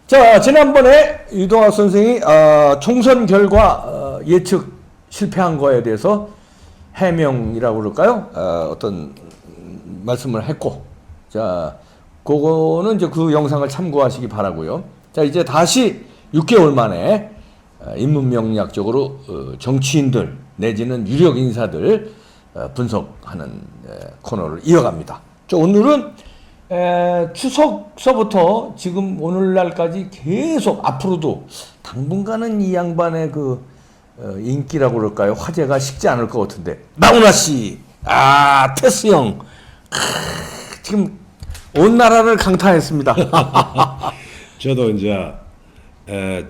자, 지난번에 유동학 선생이 총선 결과 예측 실패한 거에 대해서 해명이라고 그럴까요? 어떤 말씀을 했고, 자, 그거는 이제 그 영상을 참고하시기 바라고요. 자, 이제 다시 6개월 만에 인문명리학적으로 정치인들 내지는 유력 인사들 분석하는 코너를 이어갑니다. 자, 오늘은 추석서부터 지금 오늘날까지 계속 앞으로도 당분간은 이 양반의 그 인기라고 그럴까요? 화제가 식지 않을 것 같은데 나훈아 씨, 테스 형, 지금 온 나라를 강타했습니다. 저도 이제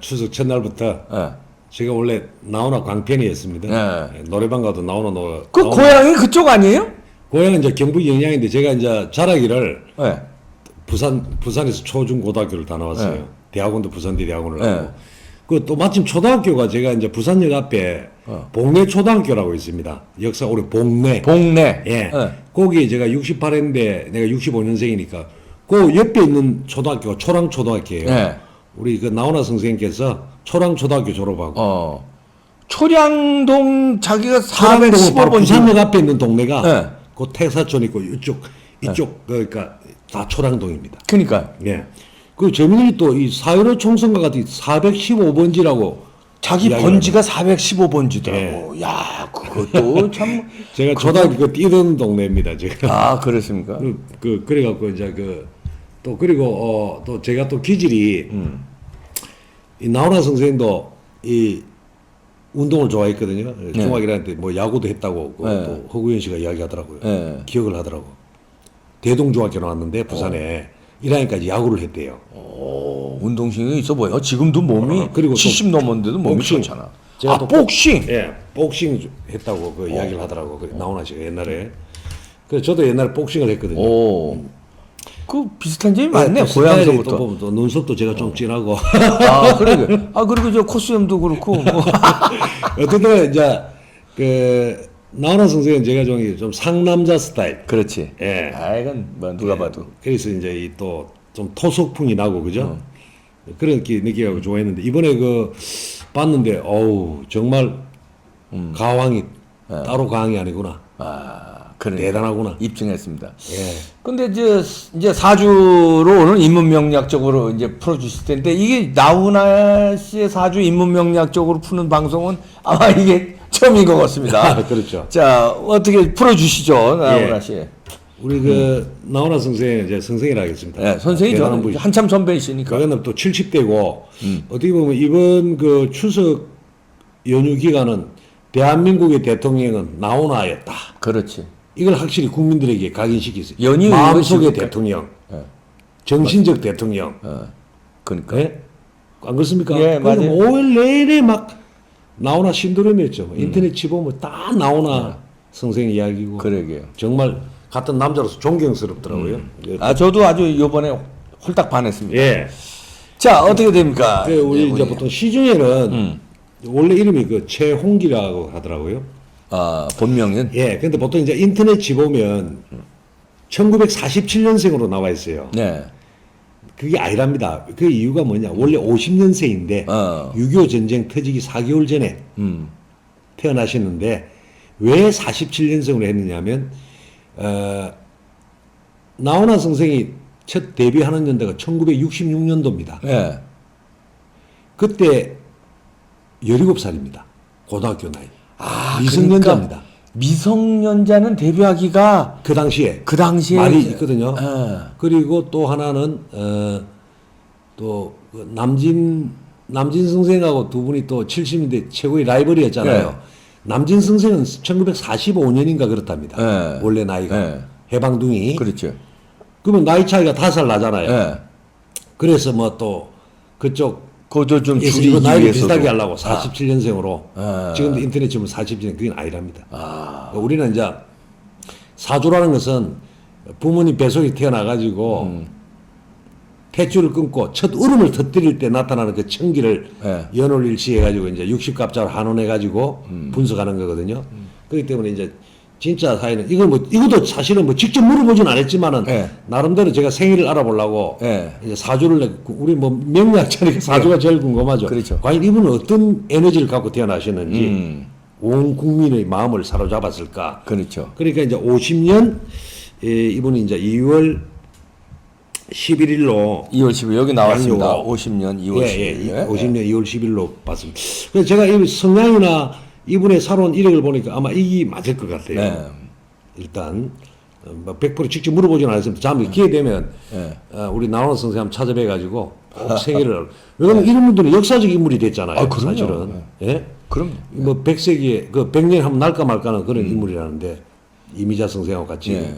추석 첫날부터 제가 원래 나훈아 광팬이었습니다. 노래방 가도 나훈아 노래. 그 고향이 그쪽 아니에요? 고향은 이제 경북 영양인데 제가 이제 자라기를 부산에서 초중 고등학교를 다 나왔어요. 대학원도 부산대 대학원을 나고. 그 또 마침 초등학교가 제가 이제 부산역 앞에 봉내 초등학교라고 있습니다. 역사 우리 봉내. 예. 거기에 제가 68년대 내가 65년생이니까 그 옆에 있는 초등학교가 초랑 초등학교예요. 우리 그 나훈아 선생님께서 초랑 초등학교 졸업하고. 초량동 자기가 초량동 415번 부산역 앞에 있는 동네가 그 태사촌 있고 이쪽 그러니까 다 초량동입니다. 그러니까. 예. 그 재민이 또 이 4.15 총선과 같이 415번지라고 자기 번지가 415번지더라고. 야, 그것도 참. 제가 초등학교 뛰던 동네입니다. 제가. 그렇습니까? 그래갖고 이제 또 그리고 또 제가 또 기질이 이 나훈아 선생님도 이 운동을 좋아했거든요. 중학이라는 때 뭐 야구도 했다고 또 허구현 씨가 이야기하더라고요. 기억을 하더라고. 대동중학교 나왔는데 부산에 1학년까지 야구를 했대요. 운동신경이 있어 보여. 지금도 몸이 그리고 70 넘었는데도 몸이 복싱. 좋잖아. 제가 또 복싱. 예, 복싱 했다고 그 이야기를 하더라고. 나훈아 씨가 옛날에. 그래서 저도 옛날에 복싱을 했거든요. 그 비슷한 점이 많네. 고향서부터. 또 눈썹도 제가 좀 진하고. 그러게. 그리고 저 코수염도 그렇고. 뭐. 어쨌든 이제 그 나훈아 선생은 제가 좀 상남자 스타일. 그렇지. 예. 이건 뭐 누가 봐도. 그래서 이제 이 또 좀 토속풍이 나고 그죠? 그렇게 느끼고 좋아했는데 이번에 그 봤는데 어우 정말 가왕이 따로 가왕이 아니구나. 그러니까. 대단하구나. 입증했습니다. 예. 근데 이제 사주로 오늘 인문명리학적으로 이제 풀어주실 텐데 이게 나훈아 씨의 사주 인문명리학적으로 푸는 방송은 아마 이게 처음인 것 같습니다. 그렇죠. 자, 어떻게 풀어주시죠, 나훈아 씨. 우리 그 나훈아 선생 이제 선생이라 하겠습니다. 네, 선생이죠. 한참 선배이시니까. 그거는 또 70대고 어떻게 보면 이번 그 추석 연휴 기간은 대한민국의 대통령은 나훈아였다. 그렇지. 이걸 확실히 국민들에게 각인시키세요. 연휴 마음속의 대통령, 정신적 대통령. 그러니까. 네? 안 그렇습니까? 예, 맞아요. 5일 내내 막 나훈아 신도림이었죠. 인터넷 치보면 다 나훈아 선생 이야기고. 그러게요. 정말 같은 남자로서 존경스럽더라고요. 저도 아주 이번에 홀딱 반했습니다. 예. 자, 어떻게 됩니까? 우리 이제 보통 시중에는 원래 이름이 그 최홍기라고 하더라고요. 본명은? 예. 근데 보통 이제 인터넷 치보면 1947년생으로 나와 있어요. 네. 그게 아니랍니다. 그 이유가 뭐냐. 원래 50년생인데 6.25 전쟁 터지기 4개월 전에 태어나셨는데 왜 47년생으로 했느냐면 나훈아 선생이 첫 데뷔하는 연도가 1966년도입니다. 네. 그때 17살입니다. 고등학교 나이. 미성년자입니다. 그러니까 미성년자는 데뷔하기가 그 당시에 말이 있거든요. 그리고 또 하나는 또 남진 선생하고 두 분이 또 70년대 최고의 라이벌이었잖아요. 남진 선생은 1945년인가 그렇답니다. 원래 나이가 해방둥이. 그렇죠. 그러면 나이 차이가 5살 나잖아요. 그래서 뭐 또 그쪽 그것도 좀 줄이기 나이를 위해서도. 비슷하게 하려고 47년생으로 지금도 인터넷 치면 47년 그게 아니랍니다. 우리는 이제 사주라는 것은 부모님 뱃속에 태어나가지고 탯줄을 끊고 첫 울음을 터뜨릴 때 나타나는 그 청기를 연월일치 해가지고 이제 60갑자로 한원해가지고 분석하는 거거든요. 그렇기 때문에 이제 진짜 사이는 이것도 사실은 뭐 직접 물어보진 않았지만은 예. 나름대로 제가 생일을 알아보려고 예. 이제 사주를 우리 뭐 명리학자니까 사주가 제일 궁금하죠. 그렇죠. 과연 이분은 어떤 에너지를 갖고 태어나셨는지 온 국민의 마음을 사로잡았을까. 그렇죠. 그러니까 이제 50년 이분이 이제 2월 11일로 2월 10일 여기 나왔습니다. 양력 50년 2월 10일. 예, 50년 2월 10일로 봤습니다. 그래서 제가 이 성향이나 이분의 살아온 이력을 보니까 아마 이게 맞을 것 같아요. 네. 일단 뭐 100% 직접 물어보지는 않았습니다. 다음에 기회 되면 네. 우리 나훈아 선생 한번 찾아뵈가지고 꼭 생일을 왜냐면 이런 분들은 역사적 인물이 됐잖아요. 아, 그럼요. 사실은. 예? 그럼 뭐 100세기에 그 100년 하면 날까 말까는 그런 인물이라는데 이미자 선생하고 같이. 예.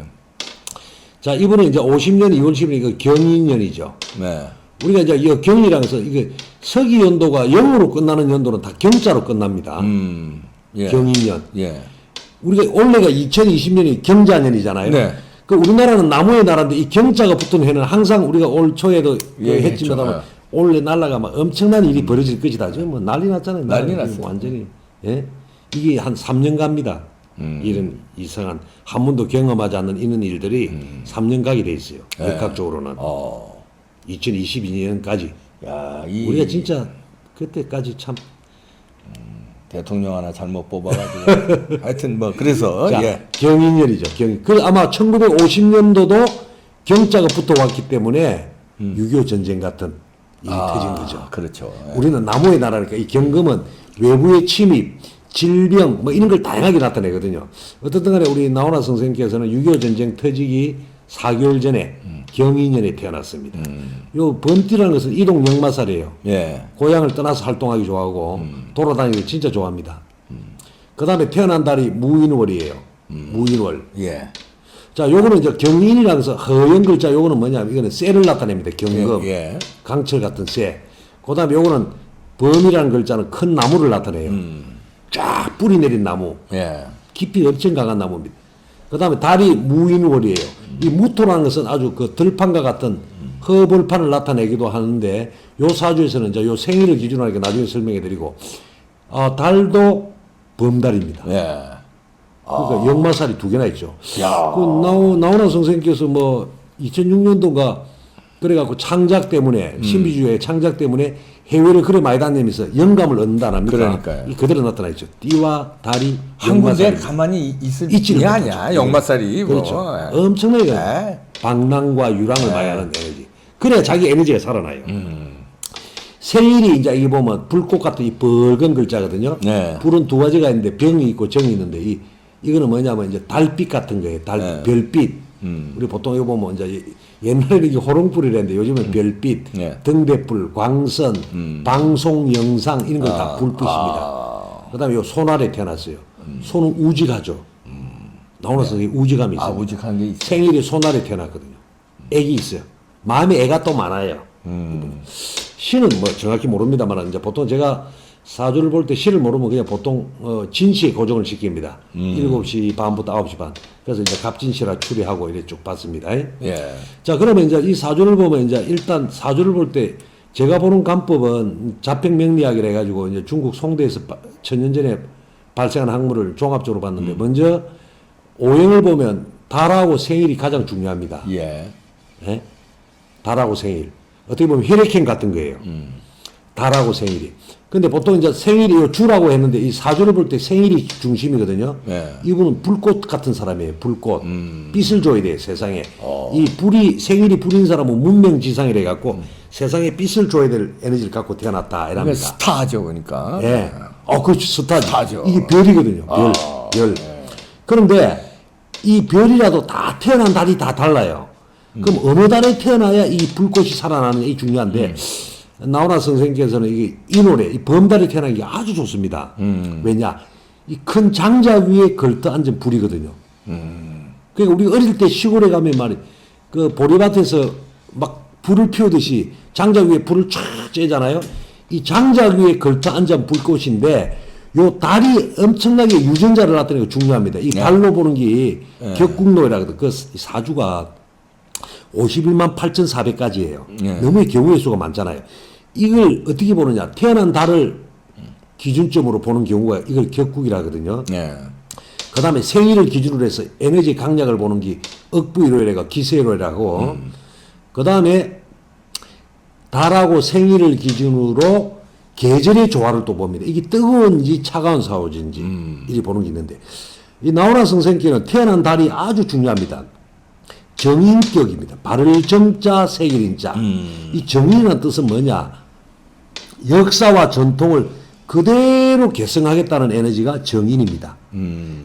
자, 이분은 이제 50년 2월 10일 그 경인년이죠. 네. 우리가 이제 이 경이라고 해서 이게 서기 연도가 0으로 끝나는 연도는 다 경자로 끝납니다. 예. 경인년. 예. 우리가 올해가 2020년이 경자년이잖아요. 네. 그 우리나라는 나무의 나라인데 이 경자가 붙은 해는 항상 우리가 올 초에도 예, 했지만 했죠. 올해 날라가면 엄청난 일이 벌어질 것이다. 지금 뭐 난리 났잖아요. 난리 나라. 났어요. 완전히. 예? 이게 한 3년 갑니다. 이런 이상한 한 번도 경험하지 않는 이런 일들이 3년 가게 돼 있어요. 역학적으로는. 2022년까지. 야, 우리가 진짜 그때까지 참 대통령 하나 잘못 뽑아가지고 하여튼 뭐 그래서 자, 예. 경인년이죠. 경인. 그 아마 1950년도도 경자가 붙어왔기 때문에 6.25 전쟁 같은 일이 터진 거죠. 그렇죠. 예. 우리는 나무의 나라니까 이 경금은 외부의 침입, 질병 뭐 이런 걸 다양하게 나타내거든요. 어떻든 간에 우리 나훈아 선생님께서는 6.25 전쟁 터지기 4개월 전에 경인년에 태어났습니다. 요 범띠라는 것은 이동 역마살이에요. 예. 고향을 떠나서 활동하기 좋아하고 돌아다니기 진짜 좋아합니다. 그 다음에 태어난 달이 무인월이에요. 무인월. 예. 자, 요거는 이제 경인이라고 해서 허연 글자 요거는 뭐냐면 이거는 쇠를 나타냅니다. 경금. 예. 강철 같은 쇠. 그 다음에 요거는 범이라는 글자는 큰 나무를 나타내요. 쫙 뿌리 내린 나무. 예. 깊이 엄청 강한 나무입니다. 그 다음에 달이 무인월이에요. 이 무토라는 것은 아주 그 들판과 같은 허벌판을 나타내기도 하는데 요 사주에서는 이제 요 생일을 기준으로 하니까 나중에 설명해 드리고 달도 범달입니다. 예. 그러니까 역마살이 두 개나 있죠. 야. 그 나훈아 선생님께서 뭐 2006년도인가 그래갖고 창작 때문에 신비주의의 창작 때문에 해외를 그래 많이 다니면서 영감을 얻는다 안 합니까? 그러니까요. 이 그대로 나타나 있죠. 띠와 달이 한 군데 역마살입니다. 가만히 있을 있지는 게 못하죠. 아니야. 역마살이 그렇죠. 뭐. 예. 엄청나게 네. 방랑과 유랑을 많이 하는 에너지. 그래야 자기 에너지가 살아나요. 생일이 이제 이게 보면 불꽃 같은 이 붉은 글자거든요. 네. 불은 두 가지가 있는데 병이 있고 정이 있는데 이거는 뭐냐면 이제 달빛 같은 거예요. 네. 별빛. 우리 보통 이거 보면 이제 옛날에는 이게 호롱불이랬는데 요즘은 별빛, 네. 등대불, 광선, 방송, 영상 이런 걸 다 불빛입니다. 그다음에 요 손아래 태어났어요. 손은 우직하죠. 나훈아 선생님 우직함이 있어요. 우직한 게 있어요. 생일이 손아래 태어났거든요. 애기 있어요. 마음에 애가 또 많아요. 시는 뭐 정확히 모릅니다만 이제 보통 제가 사주를 볼 때 시를 모르면 그냥 보통 진시에 고정을 시킵니다. 7시 반부터 9시 반. 그래서 이제 갑진시라 추리하고 이렇게 쭉 봤습니다. 예. 자, 그러면 이제 이 사주를 보면 이제 일단 사주를 볼 때 제가 보는 간법은 자평명리학이라 해가지고 이제 중국 송대에서 천년 전에 발생한 학문을 종합적으로 봤는데 먼저 오행을 보면 달하고 생일이 가장 중요합니다. 예. 예? 달하고 생일. 어떻게 보면 혈액형 같은 거예요. 달하고 생일이. 근데 보통 이제 생일이 요 주라고 했는데 이 사주를 볼 때 생일이 중심이거든요. 네. 이분은 불꽃 같은 사람이에요. 불꽃. 빛을 줘야 돼요, 세상에. 이 생일이 불인 사람은 문명지상이래 갖고 세상에 빛을 줘야 될 에너지를 갖고 태어났다. 그러니까 이랍니다. 스타죠, 그러니까. 예. 그렇죠. 스타죠. 이게 별이거든요. 별. 그런데 이 별이라도 다 태어난 달이 다 달라요. 그럼 어느 달에 태어나야 이 불꽃이 살아나느냐 이 중요한데 나훈아 선생님께서는 이 노래 이 범달에 태어난 게 아주 좋습니다. 왜냐 이 큰 장작 위에 걸터 앉은 불이거든요. 그러니까 우리 어릴 때 시골에 가면 말이 그 보리밭에서 막 불을 피우듯이 장작 위에 불을 쫙 쬐잖아요. 이 장작 위에 걸터 앉은 불꽃인데 요 달이 엄청나게 유전자를 나타내는 게 중요합니다. 이 달로 보는 게 격국노이라거든. 그 사주가 51만 8,400가지예요. 너무 경우의 수가 많잖아요. 이걸 어떻게 보느냐. 태어난 달을 기준점으로 보는 경우가 이걸 격국이라 하거든요. 예. 그 다음에 생일을 기준으로 해서 에너지 강약을 보는 게 억부일호라고 기세일호라고. 그 다음에 달하고 생일을 기준으로 계절의 조화를 또 봅니다. 이게 뜨거운지 차가운 사오진지 이렇게 보는 게 있는데 이 나훈아 선생께는 태어난 달이 아주 중요합니다. 정인격입니다. 발을 정자 세길인자. 이 정인이라는 뜻은 뭐냐? 역사와 전통을 그대로 계승하겠다는 에너지가 정인입니다.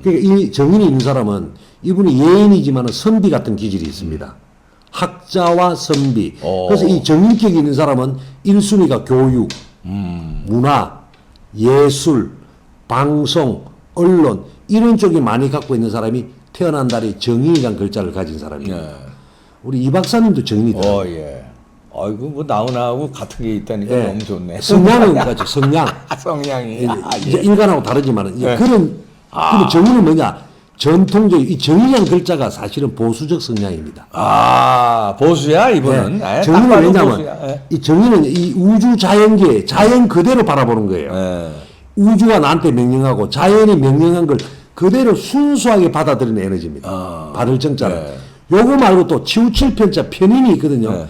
그러니까 이 정인이 있는 사람은 이분이 예인이지만 선비 같은 기질이 있습니다. 학자와 선비. 그래서 이 정인격이 있는 사람은 1순위가 교육, 문화, 예술, 방송, 언론 이런 쪽이 많이 갖고 있는 사람이 태어난 달이 정인이라는 글자를 가진 사람입니다. 예. 우리 이 박사님도 정인이다. 예. 아이고 뭐 나훈아하고 같은 게 있다니까 예. 너무 좋네. 성향은 같이 성향. 성향이. 이제 인간하고 다르지만 예. 그런 근데 정인은 뭐냐? 전통적인 이 정인이라는 글자가 사실은 보수적 성향입니다. 보수야 이분은. 예. 예, 정인은 딱 봐도 왜냐하면 보수야. 예. 이 정인은 이 우주 자연계 자연 그대로 바라보는 거예요. 예. 우주가 나한테 명령하고 자연이 명령한 걸 그대로 순수하게 받아들이는 에너지입니다. 받을 정자는. 네. 요거 말고 또 치우칠편자 편인이 있거든요. 네.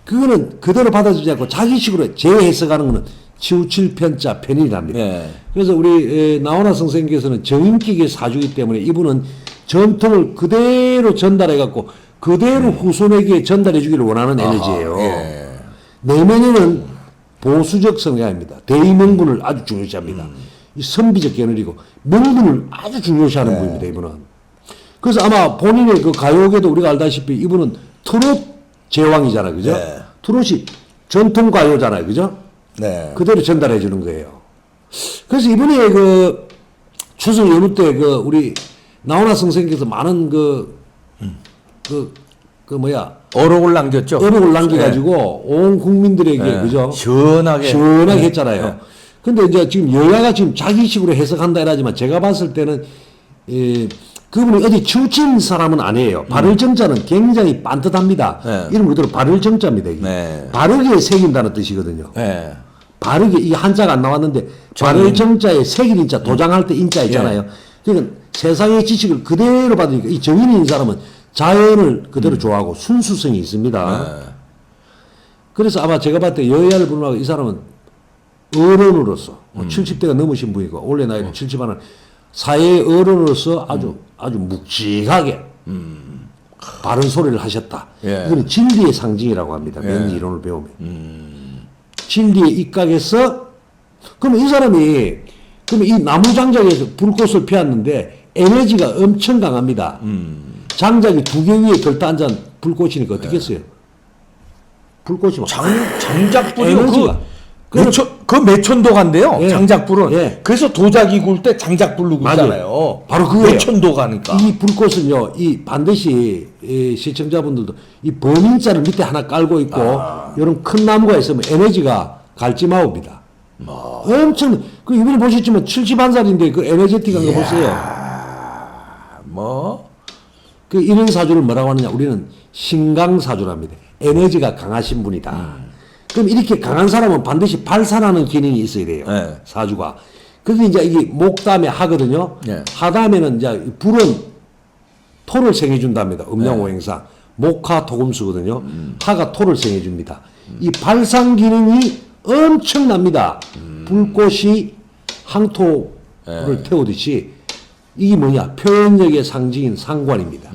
그거는 그대로 받아들이지 않고 자기식으로 재해석하는 거는 치우칠편자 편인이랍니다. 네. 그래서 우리 나훈아 선생님께서는 정인기계 사주기 때문에 이분은 전통을 그대로 전달해 갖고 그대로 후손에게 전달해 주기를 원하는 에너지예요. 예. 내면에는 보수적 성향입니다. 대의명분을 아주 중요시합니다. 이 선비적 계열이고 명분을 아주 중요시하는 분입니다. 이분은. 그래서 아마 본인의 그 가요계도 우리가 알다시피 이분은 트롯 제왕이잖아요. 그죠? 네. 트롯이 전통 가요잖아요. 그죠? 네. 그대로 전달해 주는 거예요. 그래서 이번에 그 추석 연휴 때 그 우리 나훈아 선생님께서 많은 어록을 남겼죠. 어록을 남겨가지고 온 국민들에게 네. 그죠? 시원하게 했잖아요. 네. 근데 이제 지금 여야가 지금 자기식으로 해석한다 이러지만 제가 봤을 때는 그분이 어디 치우친 사람은 아니에요. 발을 정자는 굉장히 반듯합니다. 네. 이름 그대로 발을 정자입니다. 이게. 네. 바르게 새긴다는 뜻이거든요. 네. 바르게 이 한자가 안 나왔는데 발을 정자에 새길 인자 도장할 때 인자 있잖아요. 그러니까 세상의 지식을 그대로 받으니까 이 정인인 사람은 자연을 그대로 좋아하고 순수성이 있습니다. 그래서 아마 제가 봤을 때 여야를 불문하고 이 사람은 어른으로서 70대가 넘으신 분이고 원래 나이는 70 하나 사회의 어른으로서 아주 묵직하게 바른 소리를 하셨다. 예. 이거는 진리의 상징이라고 합니다. 명리 이론을 배우면. 진리의 입각에서 그러면 이 사람이 그러면 이 나무 장작에서 불꽃을 피웠는데 에너지가 엄청 강합니다. 장작이 두 개 위에 걸터 앉은 불꽃이니까 어떻겠어요? 불꽃이 막 장작불이 에너지가. 그 매천도가인데요. 예. 장작불은. 예. 그래서 도자기 굴 때 장작불로 굴잖아요. 바로 그거예요. 매천도가니까. 이 불꽃은요, 이 반드시 이 시청자분들도 이 범인자를 밑에 하나 깔고 있고 이런 큰 나무가 있으면 에너지가 갈지마옵니다. 엄청 그 이번에 보셨지만 71살인데 그 에너제틱한 거 보세요. 그 이런 사주를 뭐라고 하느냐? 우리는 신강사주랍니다. 에너지가 강하신 분이다. 그럼 이렇게 강한 사람은 반드시 발산하는 기능이 있어야 돼요. 네. 사주가. 그게 이제 이게 목 다음에 하거든요. 네. 하 다음에는 이제 불은 토를 생해준답니다. 음양오행상. 목화 토금수거든요. 하가 토를 생해줍니다. 이 발산 기능이 엄청납니다. 불꽃이 항토를 태우듯이 이게 뭐냐? 표현력의 상징인 상관입니다.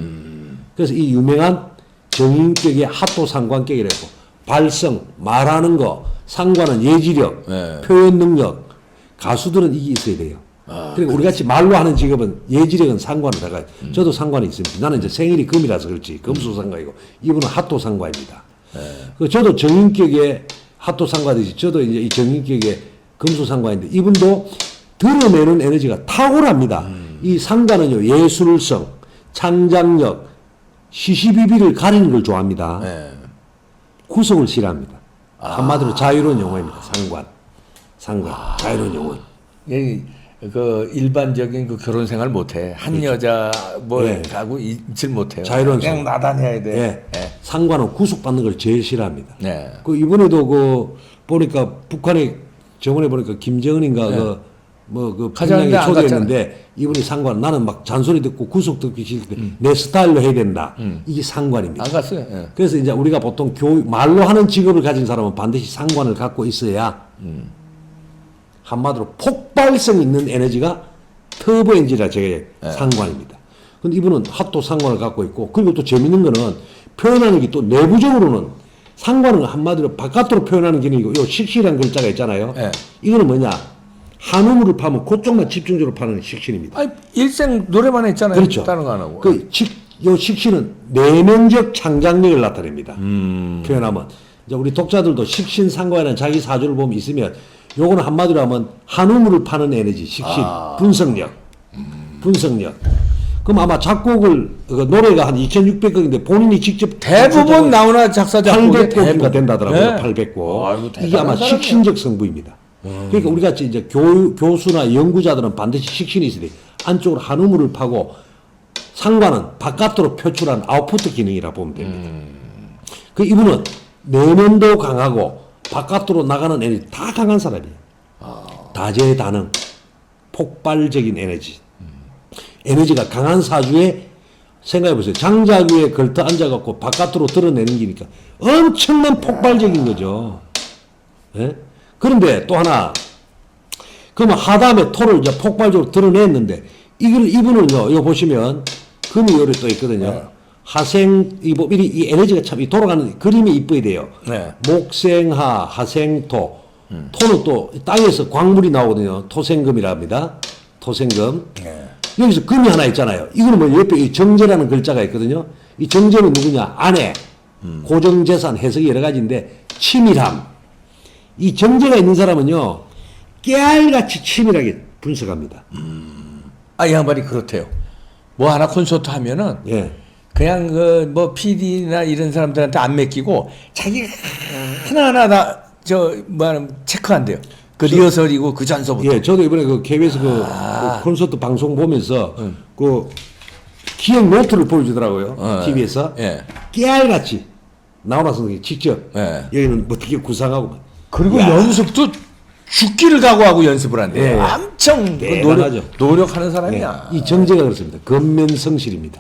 그래서 이 유명한 정인격의 핫도 상관격이라고 발성, 말하는 거, 상관은 예지력, 표현 능력, 가수들은 이게 있어야 돼요. 그리고 우리 같이 말로 하는 직업은 예지력은 상관을 다가요. 저도 상관이 있습니다. 나는 이제 생일이 금이라서 그렇지 금수 상관이고 이분은 핫도 상관입니다. 저도 정인격의 핫도 상관이지 저도 이제 이 정인격의 금수 상관인데 이분도 드러내는 에너지가 탁월합니다. 이 상관은요 예술성, 창작력, 시시비비를 가리는 걸 좋아합니다. 구속을 싫어합니다. 한마디로 자유로운 영혼입니다. 상관, 자유로운 영혼. 그 일반적인 그 결혼 생활 못해. 한 여자 하고 있질 못해요. 자유로운 그냥 나다녀야 돼. 상관은 구속받는 걸 제일 싫어합니다. 네. 그 이번에도 그 보니까 북한에 저번에 보니까 김정은인가 그 뭐 그 가자는데 평양에 안 초대했는데 이분이 상관 나는 막 잔소리 듣고 구속 듣기 싫을 때 내 스타일로 해야 된다. 이게 상관입니다. 안 갔어요. 예. 그래서 이제 우리가 보통 말로 하는 직업을 가진 사람은 반드시 상관을 갖고 있어야 한마디로 폭발성 있는 에너지가 터보 엔진이라 제게 상관입니다. 근데 이분은 핫도 상관을 갖고 있고 그리고 또 재밌는 거는 표현하는 게 또 내부적으로는 상관은 한마디로 바깥으로 표현하는 기능이고 요 식신이라는 글자가 있잖아요. 예. 이거는 뭐냐 한우물을 파면 그쪽만 집중적으로 파는 식신입니다. 아니, 일생 노래만 했잖아요. 그렇죠. 다른 거 안 하고. 요 식신은 내면적 창작력을 나타냅니다. 표현하면. 이제 우리 독자들도 식신상과라는 자기 사주를 보면 있으면 요거는 한마디로 하면 한우물을 파는 에너지, 식신, 분석력. 분석력. 그럼 아마 작곡을, 노래가 한 2,600곡인데 본인이 직접. 대부분 나오나 작사, 작곡에 800곡인가 된다더라고요. 네. 800곡. 아이고, 이게 아마 대단한 사람이야. 식신적 성부입니다. 그러니까 우리 같이 이제 교수나 연구자들은 반드시 식신이 있어야 돼. 안쪽으로 한우물을 파고 상관은 바깥으로 표출한 아웃풋 기능이라 보면 됩니다. 그 이분은 내면도 강하고 바깥으로 나가는 에너지 다 강한 사람이에요. 다재다능, 폭발적인 에너지. 에너지가 강한 사주에 생각해보세요. 장작 위에 걸터 앉아갖고 바깥으로 드러내는 기니까 엄청난 폭발적인 거죠. 예? 그런데 또 하나, 그러면 하담에 토를 이제 폭발적으로 드러냈는데, 이분은요, 이거 보시면, 금이 요리 또 있거든요. 네. 하생, 이 에너지가 참, 이 돌아가는 그림이 이뻐야 돼요. 네. 목생하, 하생토. 토는 또 땅에서 광물이 나오거든요. 토생금이라 합니다. 토생금. 네. 여기서 금이 하나 있잖아요. 이거는 뭐 옆에 이 정제라는 글자가 있거든요. 이 정제는 누구냐? 아내. 고정재산 해석이 여러 가지인데, 치밀함. 이 정제가 있는 사람은요, 깨알같이 치밀하게 분석합니다. 이 양반이 그렇대요. 뭐 하나 콘서트 하면은 예. 그냥 그 뭐 PD나 이런 사람들한테 안 맡기고 자기가 하나하나 다 체크한대요. 그 리허설이고 그 전서부터. 예, 저도 이번에 그 KBS 그 콘서트 방송 보면서 그 기억 노트를 보여주더라고요. TV에서. 예. 깨알같이 나오나 선생님이 직접 예. 여기는 뭐 어떻게 구상하고 그리고 연습도 죽기를 각오하고 연습을 한대요. 예. 엄청 대단하죠. 노력하는 사람이야. 예, 이 정제가 그렇습니다. 근면성실입니다.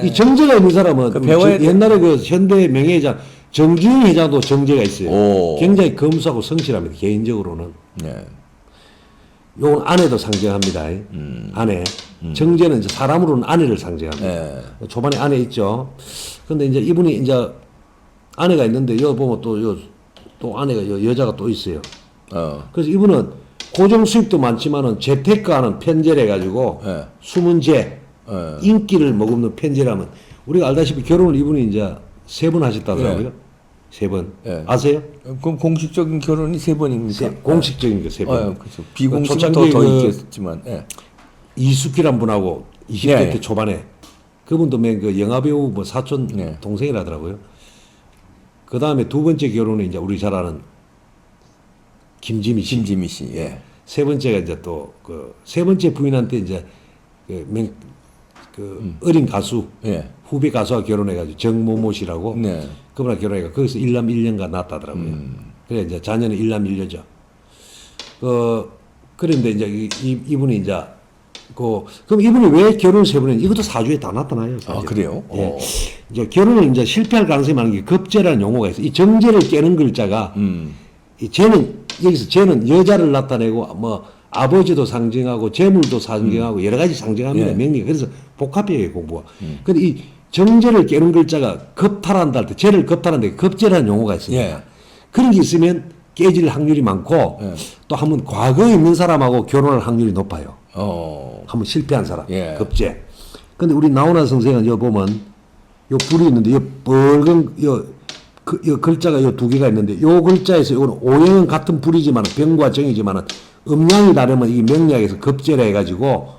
이 정제가 있는 사람은 그 배워야 옛날에 그 현대 명예회장 정주영 회장도 정제가 있어요. 오. 굉장히 검소하고 성실합니다. 개인적으로는. 네. 요건 아내도 상징합니다. 아내. 정제는 이제 사람으로는 아내를 상징합니다. 네. 초반에 아내 있죠. 근데 이제 이분이 이제 아내가 있는데 여 보면 또 아내가 여자가 또 있어요. 그래서 이분은 고정 수입도 많지만은 재테크하는 편제를 해가지고 네. 수문제 인기를 머금는 편제라면 우리가 알다시피 결혼을 이분이 이제 3번 하셨다더라고요. 네. 3번. 네. 아세요? 그럼 공식적인 결혼이 3번입니까? 공식적인 거 3번. 그렇죠. 비공식은 초창기에 더 그 있겠지만. 예. 이숙희란 분하고 20대 예, 예. 때 초반에 그분도 맨 그 영화배우 뭐 사촌 예. 동생이라더라고요. 그 다음에 두 번째 결혼은 이제 우리 잘 아는 김지미 씨. 김지미 씨. 예. 세 번째가 이제 또 그 세 번째 부인한테 이제 어린 가수 예. 후배 가수와 결혼해가지고 정모모 씨라고 네. 그분하고 결혼해가 거기서 1남 1녀가 낳았다더라고요. 그래 이제 자녀는 1남 1녀죠. 그런데 이제 이분이 이제 그럼 이분이 왜 결혼을 3번 했는지 이것도 사주에 다 나타나요. 사실. 그래요? 예. 이제 결혼을 이제 실패할 가능성이 많은 게 급제라는 용어가 있어요. 이 정제를 깨는 글자가 이 여기서 쟤는 여자를 나타내고 뭐 아버지도 상징하고 재물도 상징하고 여러 가지 상징합니다. 예. 명리가. 그래서 복합이에요, 공부가. 근데 이 정제를 깨는 글자가 급탈한다 할 때 쟤를 급탈하는데 급제라는 용어가 있습니다. 예. 그런 게 있으면 깨질 확률이 많고 예. 또 한번 과거에 있는 사람하고 결혼할 확률이 높아요. 한번 실패한 사람. 예. 급제. 근데 우리 나훈아 선생은 여 보면 요 불이 있는데 요 빨간 요 글자가 요 2개가 있는데 요 글자에서 요거는 오형은 같은 불이지만 병과 정이지만 음양이 다르면 이게 명리학에서 급제라 해가지고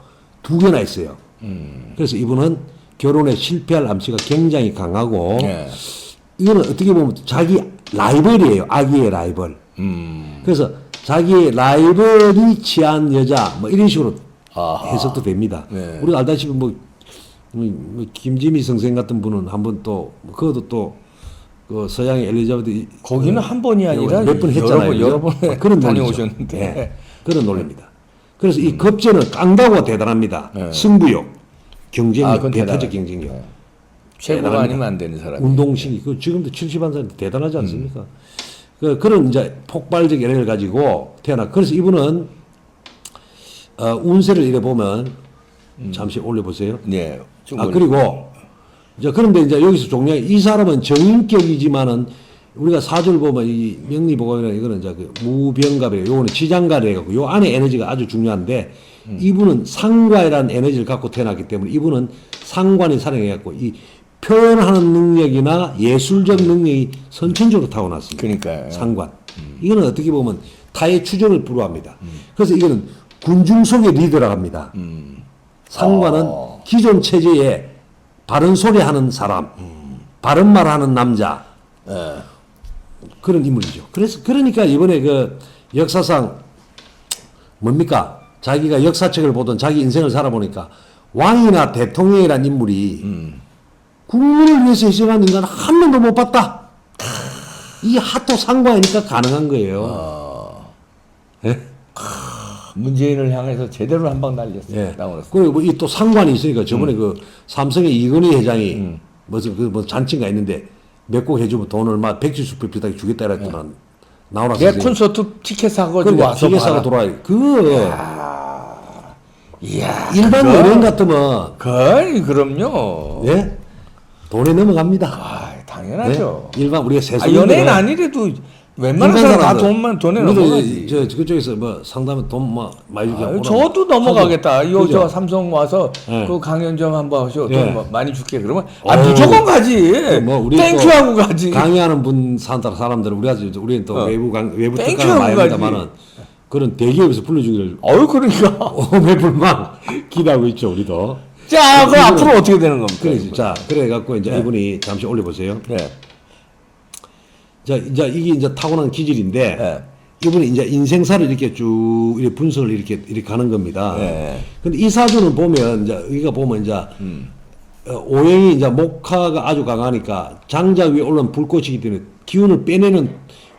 2개나 있어요. 그래서 이분은 결혼에 실패할 암시가 굉장히 강하고 예. 이거는 어떻게 보면 자기 라이벌이에요. 아기의 라이벌. 그래서 자기의 라이벌이 취한 여자 뭐 이런 식으로 해석도 됩니다. 네. 우리가 알다시피 뭐 김지미 선생 같은 분은 한번 또 그것도 또 그 서양의 엘리자베트 거기는 한 번이 아니라 몇 번 했잖아요. 여러 번 그런 논리죠. 다녀오셨는데. 네. 그런 논리입니다. 그래서 이 겁제는 깡다구가 대단합니다. 네. 승부욕, 경쟁력, 그건 대타적 대단하죠. 경쟁력. 네. 최고가 대단합니다. 아니면 안 되는 사람이. 운동신이, 그 지금도 70한 살인데 대단하지 않습니까? 그런 이제 폭발적 에너지를 가지고 그래서 이분은, 운세를 이래 보면, 잠시 올려보세요. 네. 그리고, 이제 그런데 이제 여기서 종료해. 이 사람은 정인격이지만은 우리가 사주를 보면 이 명리보감이나 이거는 이제 그 무병갑이에요. 요거는 지장가래 해갖고 요 안에 에너지가 아주 중요한데 이분은 상관이라는 에너지를 갖고 태어났기 때문에 이분은 상관이 살아내갖고 이 표현하는 능력이나 예술적 능력이 선천적으로 타고났습니다. 그러니까요. 상관. 이거는 어떻게 보면 타의 추종을 불허합니다. 그래서 이거는 군중 속의 리더라고 합니다. 상관은 기존 체제에 바른 소리 하는 사람, 바른 말 하는 남자, 그런 인물이죠. 그러니까 이번에 그 역사상 뭡니까? 자기가 역사책을 보던 자기 인생을 살아보니까 왕이나 대통령이란 인물이 국민을 위해서 희생한 인간은 한 명도 못 봤다. 이 핫도 상관이니까 가능한 거예요. 예? 문재인을 향해서 제대로 한 방 날렸어요. 예. 나오면서. 그리고 뭐 이 또 상관이 있으니까 저번에 그 삼성의 이건희 회장이 무슨 그 뭐 잔치가 있는데 몇 곡 해주면 돈 얼마 170불 비싸게 주겠다 이랬더만 나오라. 내 콘서트 티켓 사가지고 그러니까 와서 기계사가 봐라. 돌아요. 이야. 일반 그거- 연예인 같으면 그럼요. 예? 돈에 넘어갑니다. 아, 당연하죠. 예? 일반 우리가 세상 연예인 아니래도 웬만한 사람 다 돈에 넘어가지. 저 그쪽에서 뭐 상담에 돈 뭐 많이 주게 하고 저도 넘어가겠다. 이거 그죠? 저 삼성 와서 예. 그 강연 좀 한번 하셔. 예. 돈 뭐 많이 줄게. 그러면 어우, 무조건 가지. 뭐 우리 땡큐 또 하고 가지. 강의하는 분 사람들은 우리는 또 외부 땡큐 특강을 많이 하고 가지. 합니다만은 그런 대기업에서 불러주기를 그러니까. 오매불망 기대하고 있죠 우리도. 자, 그럼 이분은- 앞으로 어떻게 되는 겁니까? 그래, 자, 그래 갖고 이제 네. 이분이 잠시 올려보세요. 네. 자, 이제 이게 이제 타고난 기질인데 네. 이분이 이제 인생사를 이렇게 쭉 이렇게 분석을 이렇게 가는 겁니다. 네. 근데 이 사주는 보면 이제 여기가 보면 이제 오행이 이제 목화가 아주 강하니까 장자 위에 올라온 불꽃이기 때문에 기운을 빼내는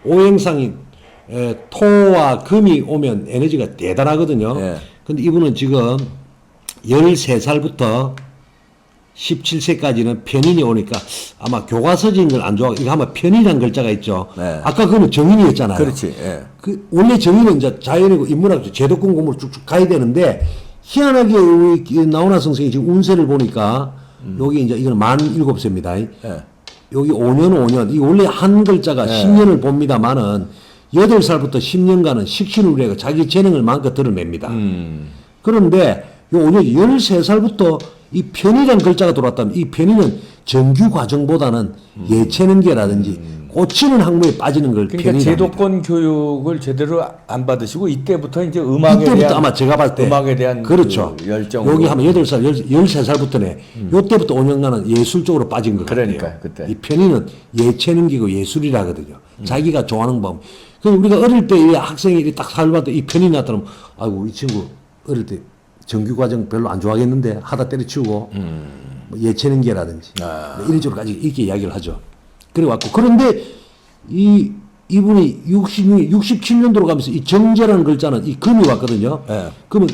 오행상인 토와 금이 오면 에너지가 대단하거든요. 네. 근데 이분은 지금 13살부터 17세까지는 편인이 오니까 아마 교과서적인 걸 안 좋아하고 이거 아마 편인이라는 글자가 있죠. 네. 아까 그거는 정인이었잖아요. 그렇지. 예. 그 원래 정인은 이제 자연이고 인문학 제도권 공부를 쭉쭉 가야 되는데 희한하게 우리 나훈아 선생이 지금 운세를 보니까 여기 이제 이거는 만 7세입니다. 예. 여기 5년 이 원래 한 글자가 10년을 봅니다만은 8살부터 10년간은 식신으로 해서 자기 재능을 마음껏 드러냅니다. 그런데 요 5년 13살부터 이 편이라는 글자가 들어왔다면 이 편이는 정규 과정보다는 예체능계라든지 꽂히는 학문에 빠지는 걸 그러니까 편이랍니다. 제도권 교육을 제대로 안 받으시고 이때부터 이제 음악에 이때부터 대한 아마 제가 봤을 때 음악에 대한 그렇죠. 그 열정 여기 하면 8살, 13살부터네. 요때부터 5년간은 예술 쪽으로 빠진 것 그러니까요, 같아요. 그때. 이 편의는 예체능기고 예술이라 하거든요. 자기가 좋아하는 법. 그 우리가 어릴 때 이 학생이 딱 살봤을 때 이 편이 나타나면 아이고 이 친구 어릴 때 정규 과정 별로 안 좋아하겠는데 하다 때려치우고 뭐 예체능계라든지 뭐 이런 쪽으로까지 이렇게 이야기를 하죠. 그래갖고 그런데 이분이 67년도로 가면서 이 정제라는 글자는 이 금이 왔거든요. 네. 그러면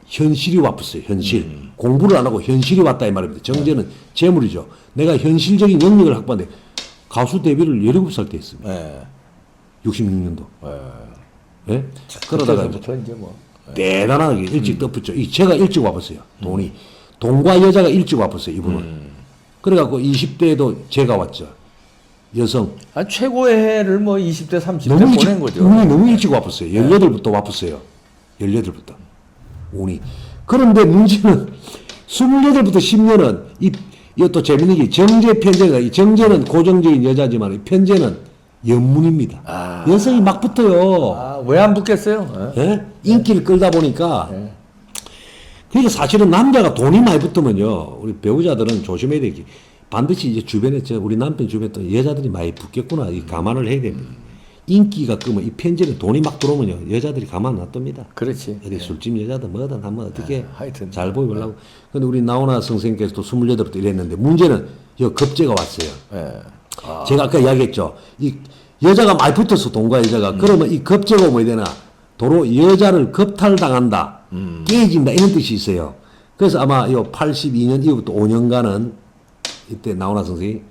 현실이 와봤어요. 현실. 공부를 안 하고 현실이 왔다 이 말입니다. 정제는 재물이죠. 내가 현실적인 영역을 확보한데 가수 데뷔를 17살 때 했습니다. 예. 66년도. 예? 그러다가 이제 그때부터 이제 뭐 대단하게 일찍 덮었죠. 제가 일찍 와봤어요. 돈이. 돈과 여자가 일찍 와봤어요. 이분은. 그래갖고 20대에도 제가 왔죠. 여성. 최고의 해를 뭐 20대 30대 너무 일찍, 보낸 거죠. 운이 너무 일찍 와봤어요. 18부터 와봤어요. 18부터. 운이. 그런데 문제는 28부터 10년은 이것도 재밌는 게 정제 편제가 이 정제는 고정적인 여자지만 이 편제는 연문입니다. 여성이 막 붙어요. 왜 안 붙겠어요? 예? 인기를 끌다 보니까 그러니까 사실은 남자가 돈이 많이 붙으면요 우리 배우자들은 조심해야 되기 반드시 이제 주변에 우리 남편 주변에 또 여자들이 많이 붙겠구나 이 감안을 해야 됩니다. 인기가 끄면 이 편지는 돈이 막 들어오면요 여자들이 가만 놔둡니다. 그렇지. 어디 술집 여자든 뭐든 한번 어떻게 하여튼. 잘 보이려고. 근데 우리 나훈아 선생님께서도 28부터 이랬는데 문제는 이 겁재가 왔어요. 예. 제가 아까 이야기했죠. 이 여자가 많이 붙어서 돈과 여자가 그러면 이 겁재가 뭐 되나 도로 여자를 겁탈당한다, 깨진다 이런 뜻이 있어요. 그래서 아마 요 82년 이후부터 5년간은 이때 나훈아 선생이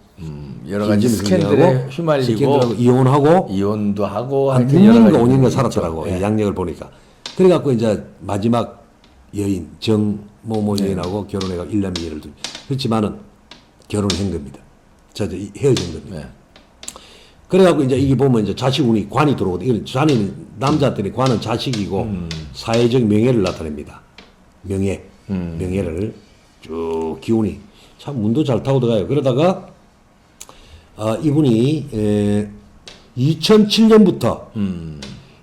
여러 가지 김진미 스캔들에 선생하고 휘말리고 스캔들하고 이혼하고 이혼도 하고 한 하여튼 여러 6년인가 가지 5년인가 있죠. 살았더라고. 예. 양력을 보니까. 그래갖고 이제 마지막 여인 정모모 여인하고 결혼해가 1년 미애를 두. 그렇지만은 결혼한 겁니다. 헤어진 겁니다. 네. 그래갖고 이제 이게 보면 이제 자식 운이 관이 들어오거든. 이건 관이 남자들이 관은 자식이고 사회적 명예를 나타냅니다. 명예를 쭉 기운이 참 운도 잘 타고 들어가요. 그러다가 이분이 2007년부터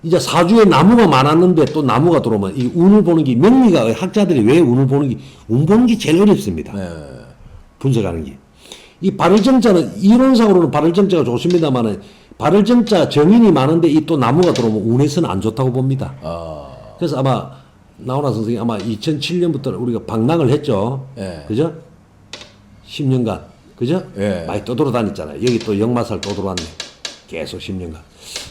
이제 사주에 나무가 많았는데 또 나무가 들어오면 이 운을 보는 게 명리가 학자들이 왜 운을 보는 게 운 보는 게 제일 어렵습니다. 분석하는 게. 이 발을정자는 이론상으로는 발을정자가 좋습니다만은 발을정자 정인이 많은데 이 또 나무가 들어오면 운에서는 안 좋다고 봅니다. 그래서 아마 나훈아 선생이 아마 2007년부터 우리가 방랑을 했죠. 예. 그죠? 10년간. 그죠? 예. 많이 떠돌아다녔잖아요. 여기 또 역마살 떠돌아왔네. 계속 10년간.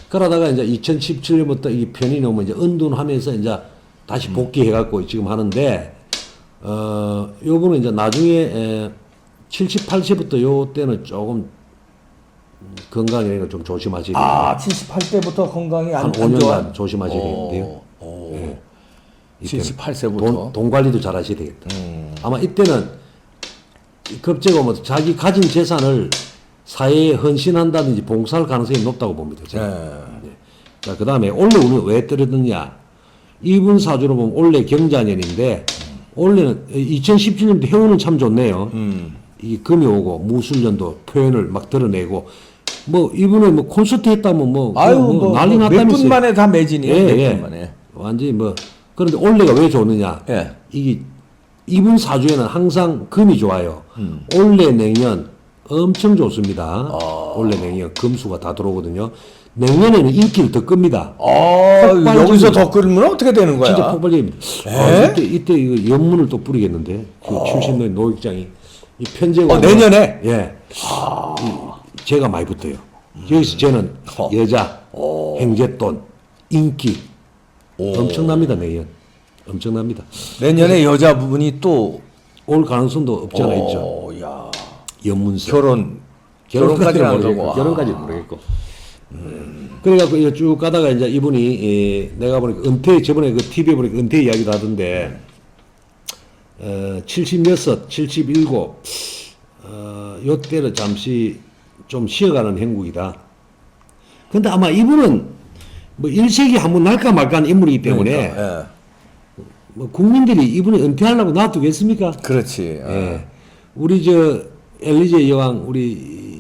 그러다가 이제 2017년부터 이 편이 나오면 이제 은둔하면서 이제 다시 복귀해갖고 지금 하는데, 요분은 이제 나중에 70, 80부터 요 때는 조금 건강에 좀 조심하셔야 돼요. 78세부터 건강이 한 안 5년간 좋아. 조심하셔야 되는데요. 예. 이때는 78세부터. 돈 관리도 잘 하셔야 되겠다. 아마 이때는 급제가 뭐 자기 가진 재산을 사회에 헌신한다든지 봉사할 가능성이 높다고 봅니다. 제가. 네. 자, 그 다음에 올해 운이 왜 떨어졌냐. 이분 사주로 보면 올해 경자년인데, 올해는 2017년도 해운은 참 좋네요. 이 금이 오고, 무술년도 표현을 막 드러내고, 뭐, 이분은 뭐 콘서트 했다면 뭐, 난리 났다면서요. 몇 분 만에 다 매진이에요. 예, 몇 예. 분 만에. 완전히 뭐, 그런데 올해가 왜 좋느냐. 예. 이게, 이분 사주에는 항상 금이 좋아요. 올해 내년 엄청 좋습니다. 올해 내년 금수가 다 들어오거든요. 내년에는 인기를 더 끕니다. 여기서 더 끓으면 어떻게 되는 거야? 진짜 폭발적입니다. 이때 이거 연문을 또 뿌리겠는데, 그 70년 노익장이. 이 편제가. 내년에? 예. 제가 많이 붙어요. 여기서 저는 여자, 행제돈, 인기. 엄청납니다, 내년. 엄청납니다. 내년에 여자분이 또 올 가능성도 없지 않아 있죠. 야. 연문서. 결혼까지는 안 모르겠고, 되고. 결혼까지는 모르겠고. 그래갖고 이거 쭉 가다가 이제 이분이 내가 보니까 은퇴 저번에 그 TV에 보니까 은퇴 이야기도 하던데 76, 77, 요때는 잠시 좀 쉬어가는 행국이다. 근데 아마 이분은 뭐 일색이 한번 날까 말까 하는 인물이기 때문에 그러니까, 뭐 국민들이 이분이 은퇴하려고 놔두겠습니까? 그렇지. 예. 우리 저 엘리제 여왕 우리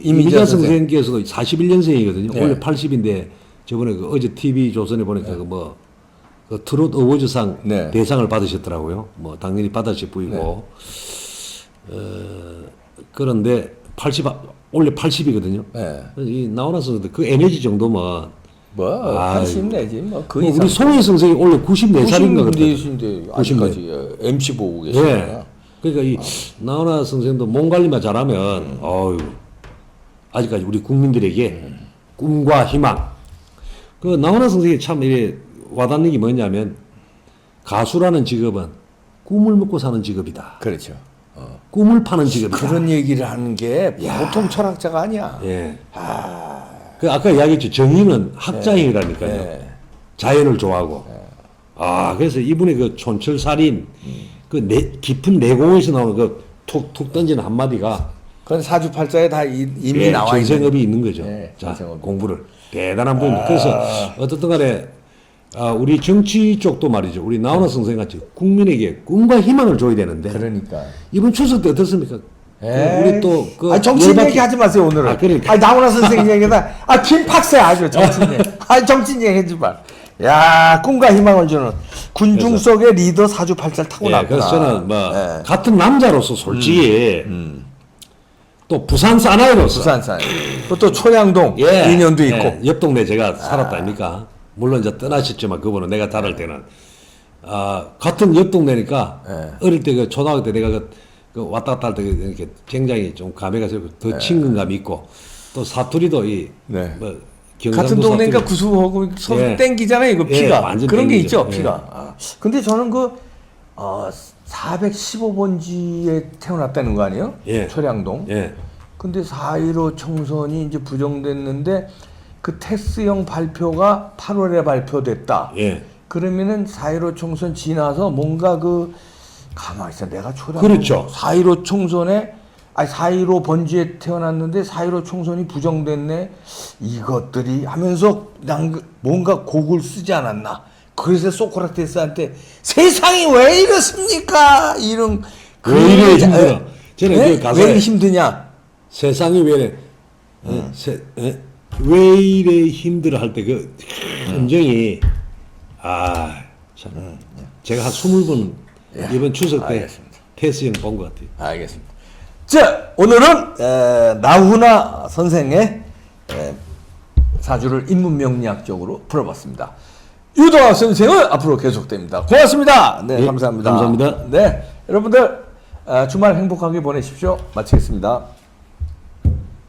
이미자 이미자 선생님께서도 41년생이거든요. 예. 원래 80인데 저번에 그 어제 TV 조선에 보니까 그 트롯 어워즈상 네. 대상을 받으셨더라고요. 뭐 당연히 받으실 분이고 그런데 원래 80이거든요. 네. 이 나훈아 선생도 그 에너지 정도면 뭐 80 내지 뭐그 뭐 이상. 우리 송혜 선생이 원래 94살인가 그랬다. 94인데 아직까지 MC 보고 예. 계시니까. 그러니까 이 나훈아 선생도 몸 관리만 잘하면 어유 아직까지 우리 국민들에게 꿈과 희망. 그 나훈아 선생이 참 이래 와닿는 게 뭐냐면 가수라는 직업은 꿈을 먹고 사는 직업이다. 그렇죠. 꿈을 파는 직업이다. 그런 얘기를 하는 게 보통 철학자가 아니야. 예. 그 아까 이야기했죠. 정의는 학자형이라니까요. 예. 자연을 좋아하고. 그래서 이분의 그 촌철살인 그 깊은 내공에서 나오는 그 툭툭 던지는 한마디가 그건 사주팔자에 다 이미 나와 있는. 전생업이 있는 거죠. 예, 자, 전생업이. 공부를 대단한 분입니다. 그래서 어떻든 간에 우리 정치 쪽도 말이죠. 우리 나훈아 선생 같이 국민에게 꿈과 희망을 줘야 되는데 그러니까. 이번 추석 때 어떻습니까? 우리 또 그 정치 얘기 하지 마세요 오늘은. 그러니까. 나훈아 선생님 얘기다. 김팍세 아주 정치 얘기. 정치 얘기 하지 마. 야 꿈과 희망을 주는 군중 속의 리더 사주팔자를 타고났구나. 그래서 저는 뭐 같은 남자로서 솔직히 또 부산 사나이로서 부산산. 또 초양동 인연도 있고. 옆 동네 제가 살았다 아닙니까? 물론 이제 떠나셨지만 그분은 내가 다를 때는 같은 옆 동네니까 어릴 때 그 초등학교 때 내가 그 왔다 갔다 할 때 이렇게 굉장히 좀 감회가 더 친근감이 있고 또 사투리도 뭐 같은 동네니까 구수하고 서로 예. 땡기잖아요. 이거 피가. 예, 완전 그런 게 땡기죠. 있죠. 피가. 아, 근데 저는 그 415번지에 태어났다는 거 아니에요? 예. 초량동. 예. 근데 4.15 총선이 이제 부정됐는데 그 테스형 발표가 8월에 발표됐다. 예. 그러면은 4.15 총선 지나서 뭔가 그 가만히 있어. 내가 초량동. 그렇죠. 4.15 총선에 4.15 번지에 태어났는데 4.15 총선이 부정됐네. 이것들이 하면서 뭔가 곡을 쓰지 않았나. 그래서 소크라테스한테 세상이 왜 이렇습니까? 이런 왜 이래 힘들어. 저는 네? 그 가사에 왜 이렇게 힘드냐? 세상이 왜 이래 왜 이래 힘들어 할 때 그 감정이 참 제가 한 20번 이번 추석 때 알겠습니다. 테스 형 본 것 같아요. 알겠습니다. 자, 오늘은 나훈아 선생의 사주를 인문명리학적으로 풀어봤습니다. 유도학 선생은 앞으로 계속됩니다. 고맙습니다. 네, 예, 감사합니다. 감사합니다. 네, 여러분들 주말 행복하게 보내십시오. 마치겠습니다.